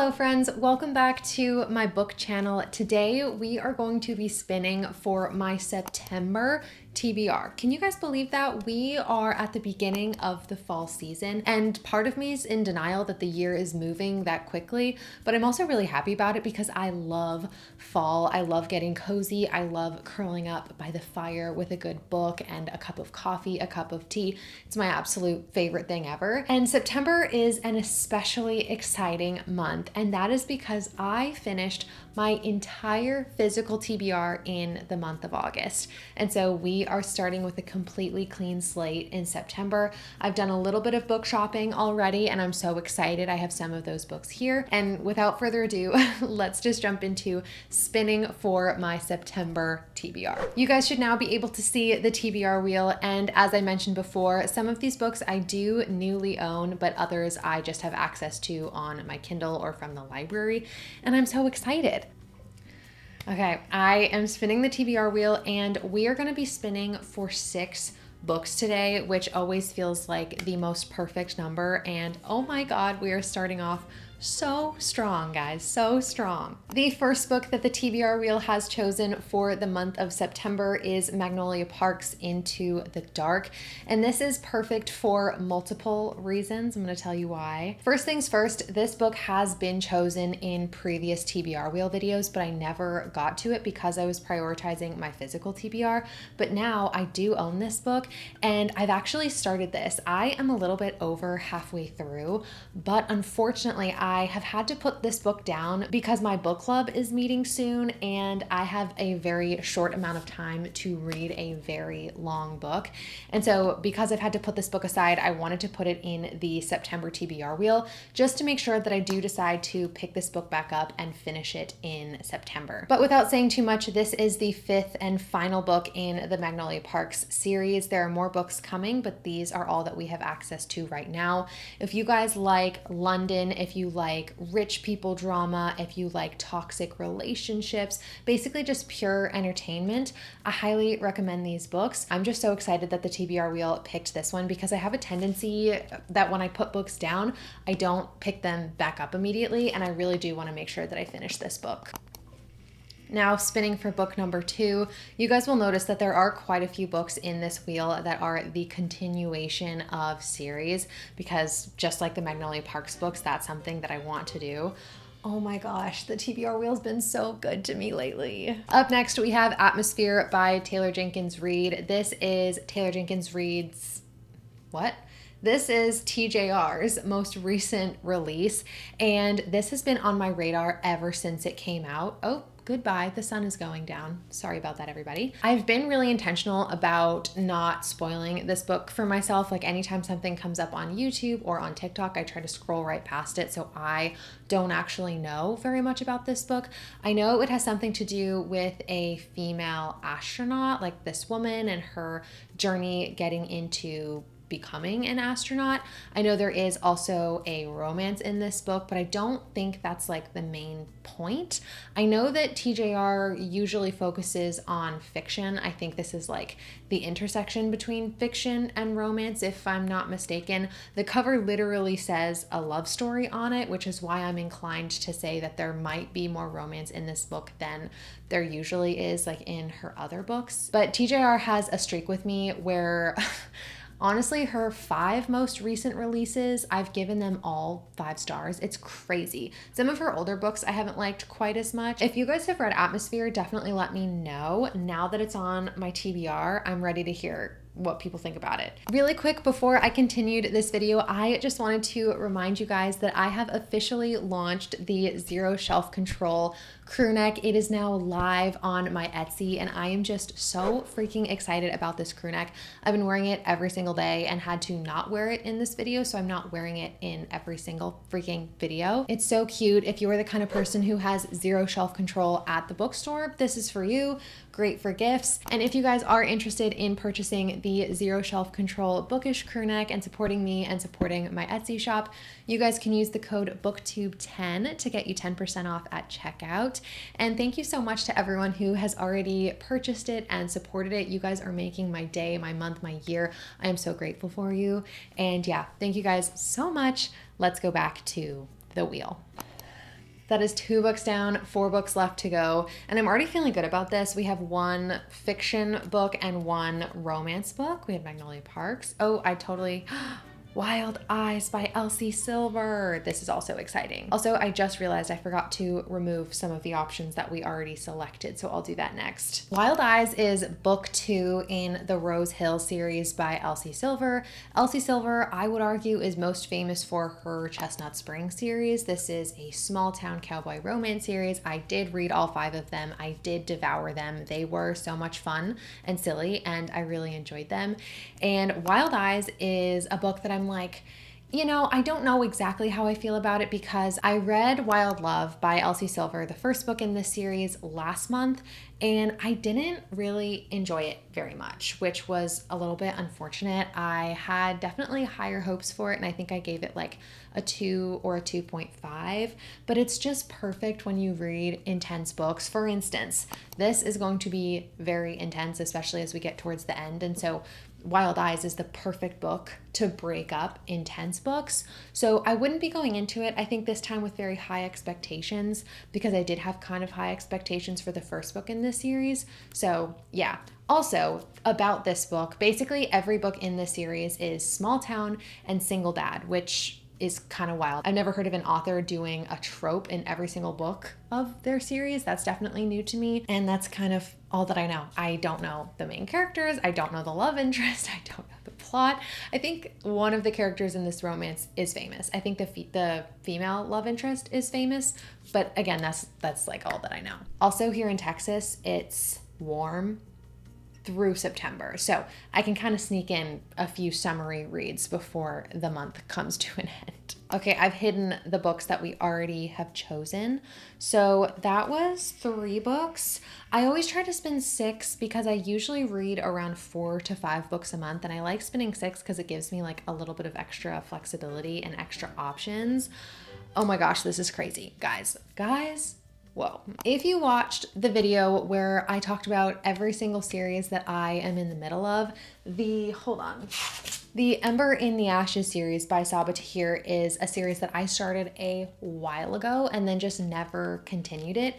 Hello friends, welcome back to my book channel. Today we are going to be spinning for my September TBR. Can you guys believe that? We are at the beginning of the fall season and part of me is in denial that the year is moving that quickly, but I'm also really happy about it because I love fall. I love getting cozy. I love curling up by the fire with a good book and a cup of coffee, a cup of tea. It's my absolute favorite thing ever. And September is an especially exciting month, and that is because I finished my entire physical TBR in the month of August. And so we are starting with a completely clean slate in September. I've done a little bit of book shopping already and I'm so excited. I have some of those books here. And without further ado, let's just jump into spinning for my September TBR. You guys should now be able to see the TBR wheel. And as I mentioned before, some of these books I do newly own, but others I just have access to on my Kindle or from the library. And I'm so excited. Okay, I am spinning the TBR wheel and we are going to be spinning for 6 books today, which always feels like the most perfect number. And oh my God, we are starting off so strong, guys, so strong. The first book that the TBR wheel has chosen for the month of September is Magnolia Parks Into the Dark. And this is perfect for multiple reasons. I'm going to tell you why. First things first, this book has been chosen in previous TBR wheel videos, but I never got to it because I was prioritizing my physical TBR. But now I do own this book and I've actually started this. I am a little bit over halfway through, but unfortunately, I have had to put this book down because my book club is meeting soon and I have a very short amount of time to read a very long book. And so because I've had to put this book aside, I wanted to put it in the September TBR wheel just to make sure that I do decide to pick this book back up and finish it in September. But without saying too much, this is the 5th and final book in the Magnolia Parks series. There are more books coming, but these are all that we have access to right now. If you guys like London, if you like rich people drama, if you like toxic relationships, basically just pure entertainment, I highly recommend these books. I'm just so excited that the TBR wheel picked this one because I have a tendency that when I put books down, I don't pick them back up immediately, and I really do want to make sure that I finish this book. Now spinning for book number 2, you guys will notice that there are quite a few books in this wheel that are the continuation of series because just like the Magnolia Parks books, that's something that I want to do. Oh my gosh, the TBR wheel's been so good to me lately. Up next, we have Atmosphere by Taylor Jenkins Reid. This is Taylor Jenkins Reid's, what? This is TJR's most recent release, and this has been on my radar ever since it came out. Oh, goodbye, the sun is going down. Sorry about that, everybody. I've been really intentional about not spoiling this book for myself. Like anytime something comes up on YouTube or on TikTok, I try to scroll right past it so I don't actually know very much about this book. I know it has something to do with a female astronaut, like this woman and her journey getting into becoming an astronaut. I know there is also a romance in this book, but I don't think that's like the main point. I know that TJR usually focuses on fiction. I think this is like the intersection between fiction and romance, if I'm not mistaken. The cover literally says a love story on it, which is why I'm inclined to say that there might be more romance in this book than there usually is like in her other books. But TJR has a streak with me where honestly, her 5 most recent releases, I've given them all 5 stars. It's crazy. Some of her older books I haven't liked quite as much. If you guys have read Atmosphere, definitely let me know. Now that it's on my TBR, I'm ready to hear what people think about it. Really quick before I continued this video, I just wanted to remind you guys that I have officially launched the Zero Shelf Control crew neck. It is now live on my Etsy and I am just so freaking excited about this crew neck. I've been wearing it every single day and had to not wear it in this video, so I'm not wearing it in every single freaking video. It's so cute. If you're the kind of person who has zero shelf control at the bookstore, this is for you. Great for gifts. And if you guys are interested in purchasing the Zero Shelf Control bookish crew neck and supporting me and supporting my Etsy shop, you guys can use the code booktube10 to get you 10% off at checkout. And thank you so much to everyone who has already purchased it and supported it. You guys are making my day, my month, my year. I am so grateful for you. And yeah, thank you guys so much. Let's go back to the wheel. That is 2 books down, 4 books left to go. And I'm already feeling good about this. We have 1 fiction book and 1 romance book. We had Magnolia Parks. Oh, I totally... Wild Eyes by Elsie Silver. This is also exciting. Also, I just realized I forgot to remove some of the options that we already selected, so I'll do that next. Wild Eyes is book 2 in the Rose Hill series by Elsie Silver. Elsie Silver, I would argue, is most famous for her Chestnut Spring series. This is a small town cowboy romance series. I did read all 5 of them. I did devour them. They were so much fun and silly, and I really enjoyed them. And Wild Eyes is a book that I'm like, you know, I don't know exactly how I feel about it because I read Wild Love by Elsie Silver, the first book in this series, last month, and I didn't really enjoy it very much, which was a little bit unfortunate. I had definitely higher hopes for it, and I think I gave it like a 2 or a 2.5, but it's just perfect when you read intense books. For instance, this is going to be very intense, especially as we get towards the end, and so Wild Eyes is the perfect book to break up intense books. So I wouldn't be going into it, I think, this time with very high expectations because I did have kind of high expectations for the first book in this series. So yeah. Also, about this book, basically every book in this series is small town and single dad, which is kind of wild. I've never heard of an author doing a trope in every single book of their series. That's definitely new to me. And that's kind of all that I know. I don't know the main characters. I don't know the love interest. I don't know the plot. I think one of the characters in this romance is famous. I think the female love interest is famous. But again, that's like all that I know. Also here in Texas, it's warm through September. So I can kind of sneak in a few summary reads before the month comes to an end. Okay, I've hidden the books that we already have chosen. So that was 3 books. I always try to spin 6 because I usually read around 4 to 5 books a month, and I like spinning 6 because it gives me like a little bit of extra flexibility and extra options. Oh my gosh, this is crazy. Guys, whoa. If you watched the video where I talked about every single series that I am in the middle of, the Ember in the Ashes series by Sabaa Tahir is a series that I started a while ago and then just never continued it.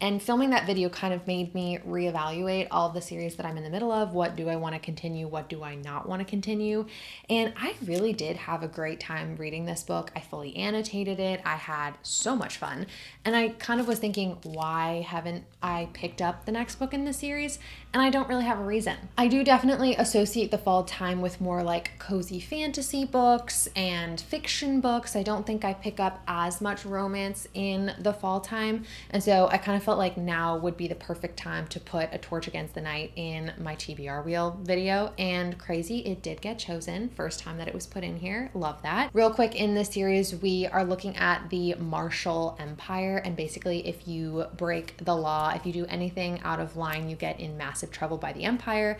And filming that video kind of made me reevaluate all of the series that I'm in the middle of. What do I want to continue? What do I not want to continue? And I really did have a great time reading this book. I fully annotated it. I had so much fun. And I kind of was thinking, why haven't I picked up the next book in the series? And I don't really have a reason. I do definitely associate the fall time with more like cozy fantasy books and fiction books. I don't think I pick up as much romance in the fall time. And so I kind of felt like now would be the perfect time to put A Torch Against the Night in my TBR wheel video. And crazy, it did get chosen. First time that it was put in here. Love that. Real quick, in this series, we are looking at the Marshall Empire. And basically, if you break the law, if you do anything out of line, you get in massive trouble by the Empire.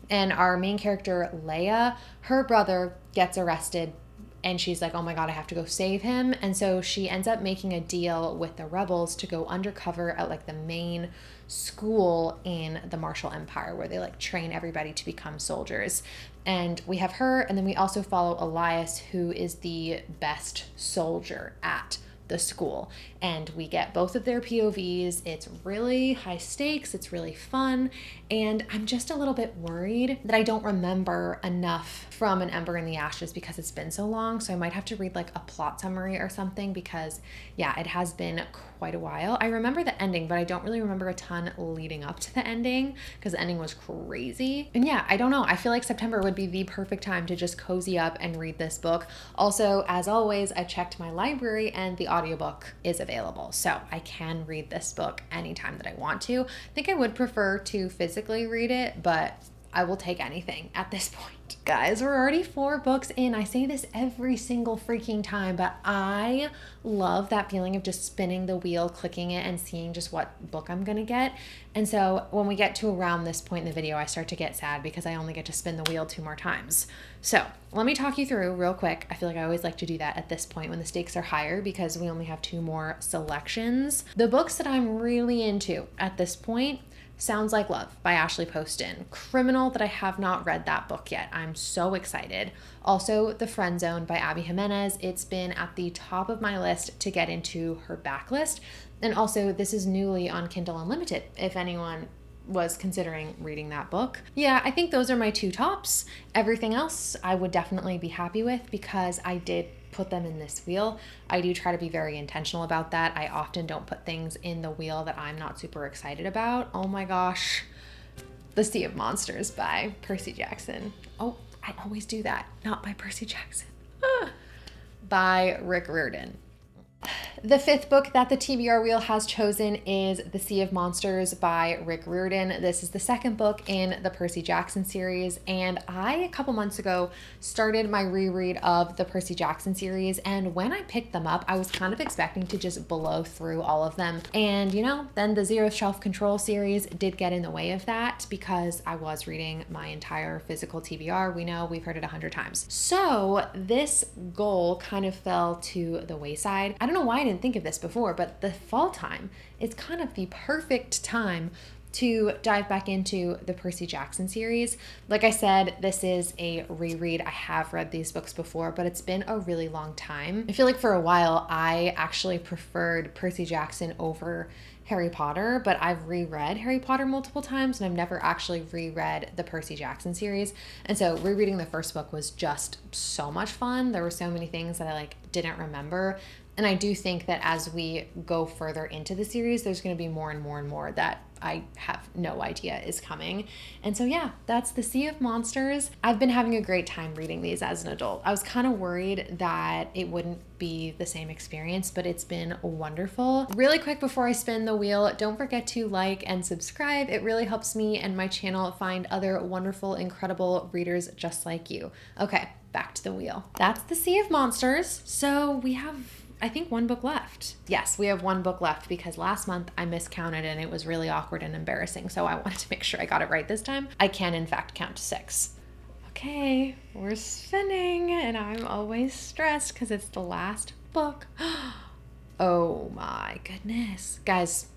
And our main character, Leia, her brother gets arrested and she's like, oh my God, I have to go save him. And so she ends up making a deal with the rebels to go undercover at like the main school in the Marshall Empire where they like train everybody to become soldiers. And we have her, and then we also follow Elias, who is the best soldier at the school, and we get both of their POVs. It's really high stakes, it's really fun, and I'm just a little bit worried that I don't remember enough from An Ember in the Ashes because it's been so long. So I might have to read like a plot summary or something because yeah, it has been quite a while. I remember the ending, but I don't really remember a ton leading up to the ending because the ending was crazy. And yeah, I don't know, I feel like September would be the perfect time to just cozy up and read this book. Also, as always, I checked my library and the audiobook is available, so I can read this book anytime that I want to. I think I would prefer to physically read it, but I will take anything at this point. Guys, we're already 4 books in. I say this every single freaking time, but I love that feeling of just spinning the wheel, clicking it, and seeing just what book I'm gonna get. And so when we get to around this point in the video, I start to get sad because I only get to spin the wheel 2 more times. So let me talk you through real quick. I feel like I always like to do that at this point when the stakes are higher because we only have 2 more selections. The books that I'm really into at this point, Sounds Like Love by Ashley Poston. Criminal that I have not read that book yet. I'm so excited. Also, The Friend Zone by Abby Jimenez. It's been at the top of my list to get into her backlist. And also, this is newly on Kindle Unlimited, if anyone was considering reading that book. Yeah, I think those are my two tops. Everything else I would definitely be happy with because I did put them in this wheel. I do try to be very intentional about that. I often don't put things in the wheel that I'm not super excited about. Oh my gosh. The Sea of Monsters by Percy Jackson. Oh, I always do that. Not by Percy Jackson. By Rick Riordan. The fifth book that the TBR wheel has chosen is The Sea of Monsters by Rick Riordan. This is the second book in the Percy Jackson series, and I, a couple months ago, started my reread of the Percy Jackson series, and when I picked them up, I was kind of expecting to just blow through all of them. And then the Zero Self-Control series did get in the way of that because I was reading my entire physical TBR. We know, we've heard it 100 times. So this goal kind of fell to the wayside. I don't know why I didn't think of this before, but the fall time is kind of the perfect time to dive back into the Percy Jackson series. Like I said, this is a reread. I have read these books before, but it's been a really long time. I feel like for a while, I actually preferred Percy Jackson over Harry Potter, but I've reread Harry Potter multiple times and I've never actually reread the Percy Jackson series. And so rereading the first book was just so much fun. There were so many things that I didn't remember. And I do think that as we go further into the series, there's going to be more and more and more that I have no idea is coming. And so yeah, that's The Sea of Monsters. I've been having a great time reading these as an adult. I was kind of worried that it wouldn't be the same experience, but it's been wonderful. Really quick before I spin the wheel, don't forget to like and subscribe. It really helps me and my channel find other wonderful, incredible readers just like you. Okay, back to the wheel. That's The Sea of Monsters. So we have, I think, one book left. Yes, we have one book left because last month I miscounted and it was really awkward and embarrassing. So I wanted to make sure I got it right this time. I can in fact count to 6. Okay, we're spinning and I'm always stressed because it's the last book. Oh my goodness. Guys,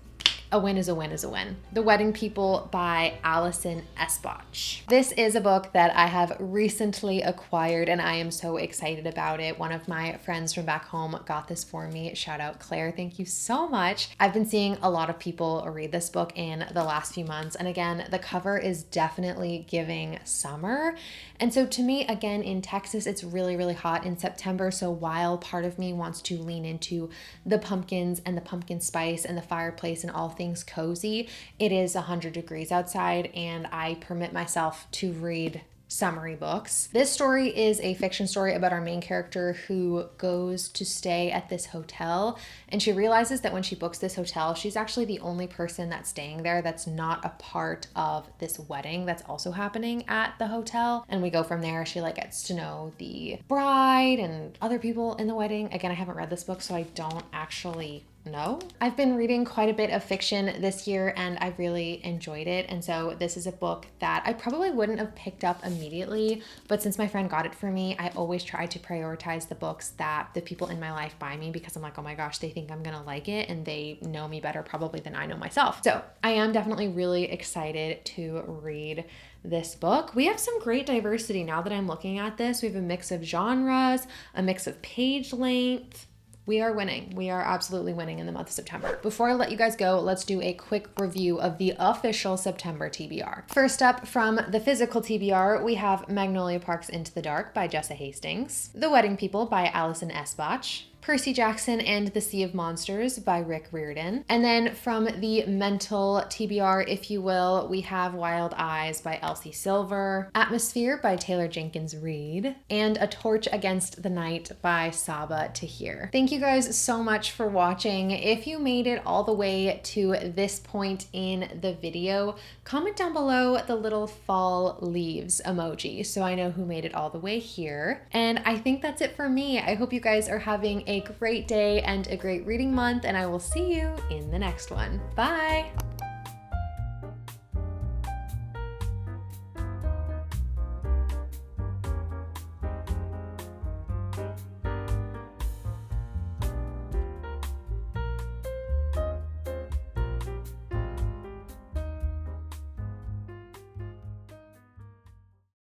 a win is a win is a win. The Wedding People by Allison Espach. This is a book that I have recently acquired and I am so excited about it. One of my friends from back home got this for me. Shout out Claire, thank you so much. I've been seeing a lot of people read this book in the last few months. And again, the cover is definitely giving summer. And so to me, again, in Texas, it's really, really hot in September. So while part of me wants to lean into the pumpkins and the pumpkin spice and the fireplace and all things cozy, it is 100 degrees outside and I permit myself to read summery books. This story is a fiction story about our main character who goes to stay at this hotel, and she realizes that when she books this hotel, she's actually the only person that's staying there that's not a part of this wedding that's also happening at the hotel. And we go from there. She gets to know the bride and other people in the wedding. Again, I haven't read this book, so I don't actually know. I've been reading quite a bit of fiction this year and I really enjoyed it. And so this is a book that I probably wouldn't have picked up immediately, but since my friend got it for me, I always try to prioritize the books that the people in my life buy me because I'm like, oh my gosh, they think I'm gonna like it and they know me better probably than I know myself. So I am definitely really excited to read this book. We have some great diversity now that I'm looking at this. We have a mix of genres, a mix of page length. We are winning. We are absolutely winning in the month of September. Before I let you guys go, let's do a quick review of the official September TBR. First up, from the physical TBR, we have Magnolia Parks Into the Dark by Jessa Hastings, The Wedding People by Allison Espach, Percy Jackson and the Sea of Monsters by Rick Riordan. And then from the mental TBR, if you will, we have Wild Eyes by Elsie Silver, Atmosphere by Taylor Jenkins Reid, and A Torch Against the Night by Saba Tahir. Thank you guys so much for watching. If you made it all the way to this point in the video, comment down below the little fall leaves emoji so I know who made it all the way here. And I think that's it for me. I hope you guys are having a great day and a great reading month, and I will see you in the next one. Bye!